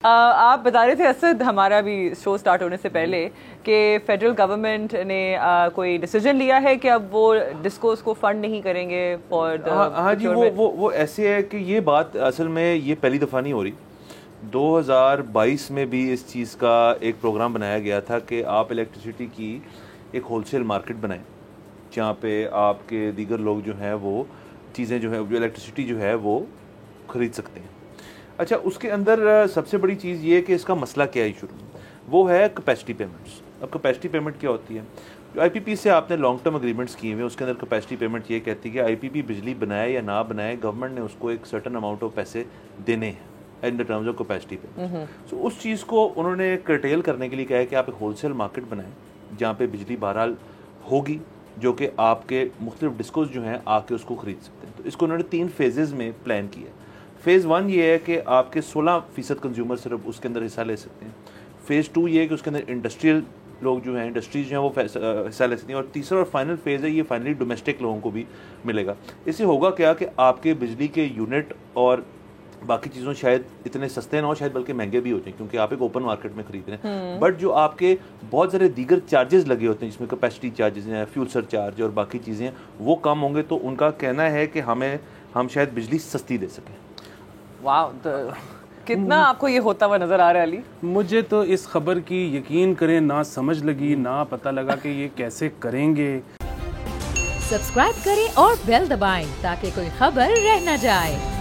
आप बता रहे थे असद, हमारा भी शो स्टार्ट होने से पहले, कि फेडरल गवर्नमेंट ने कोई डिसीजन लिया है कि अब वो डिस्कोर्स को फंड नहीं करेंगे फॉर द। हाँ जी, वो ऐसे है कि ये बात असल में ये पहली दफ़ा नहीं हो रही। 2022 में भी इस चीज़ का एक प्रोग्राम बनाया गया था कि आप इलेक्ट्रिसिटी की एक होलसेल मार्केट बनाएं, जहाँ पे आपके दीगर लोग जो हैं वो चीज़ें जो है, जो इलेक्ट्रिसिटी जो है वो ख़रीद सकते हैं। अच्छा, उसके अंदर सबसे बड़ी चीज़ ये कि इसका मसला क्या है शुरू में, वो है कैपेसिटी पेमेंट्स। अब कैपेसिटी पेमेंट क्या होती है? जो आईपीपी से आपने लॉन्ग टर्म एग्रीमेंट्स किए हुए, उसके अंदर कैपेसिटी पेमेंट ये कहती है कि आईपीपी बिजली बनाए या ना बनाए, गवर्नमेंट ने उसको एक सर्टन अमाउंट ऑफ पैसे देने हैं in the terms of capacity payment. So उस चीज़ को उन्होंने कर्टेल करने के लिए कहा है कि आप एक होलसेल मार्केट बनाएं जहाँ पे बिजली बहरहाल होगी, जो कि आपके मुख्तलिफ डिस्कोस जो हैं आके उसको ख़रीद सकते हैं। तो इसको उन्होंने 3 फेजेज़ में प्लान किया। फ़ेज़ 1 ये है कि आपके 16% कंज्यूमर सिर्फ उसके अंदर हिस्सा ले सकते हैं। फ़ेज़ 2 ये है कि उसके अंदर इंडस्ट्रियल लोग जो हैं, इंडस्ट्रीज जो हैं वो हिस्सा ले सकती हैं। और तीसरा और फाइनल फेज़ है, ये फाइनली डोमेस्टिक लोगों को भी मिलेगा। इससे होगा क्या कि आपके बिजली के यूनिट और बाकी चीज़ों शायद इतने सस्ते ना हो, शायद बल्कि महंगे भी हो जाए, क्योंकि आप एक ओपन मार्केट में खरीद रहे हैं। बट जो आपके बहुत सारे दीगर चार्जेस लगे होते हैं, जिसमें कैपेसिटी चार्जेस हैं, फ्यूल सरचार्ज और बाकी चीज़ें हैं, वो कम होंगे। तो उनका कहना है कि हम शायद बिजली सस्ती दे सकें। वाह, कितना आपको ये होता हुआ नजर आ रहा है अली? मुझे तो इस खबर की यकीन करें ना समझ लगी, ना पता लगा कि ये कैसे करेंगे। सब्सक्राइब करें और बेल दबाएं ताकि कोई खबर रह न जाए।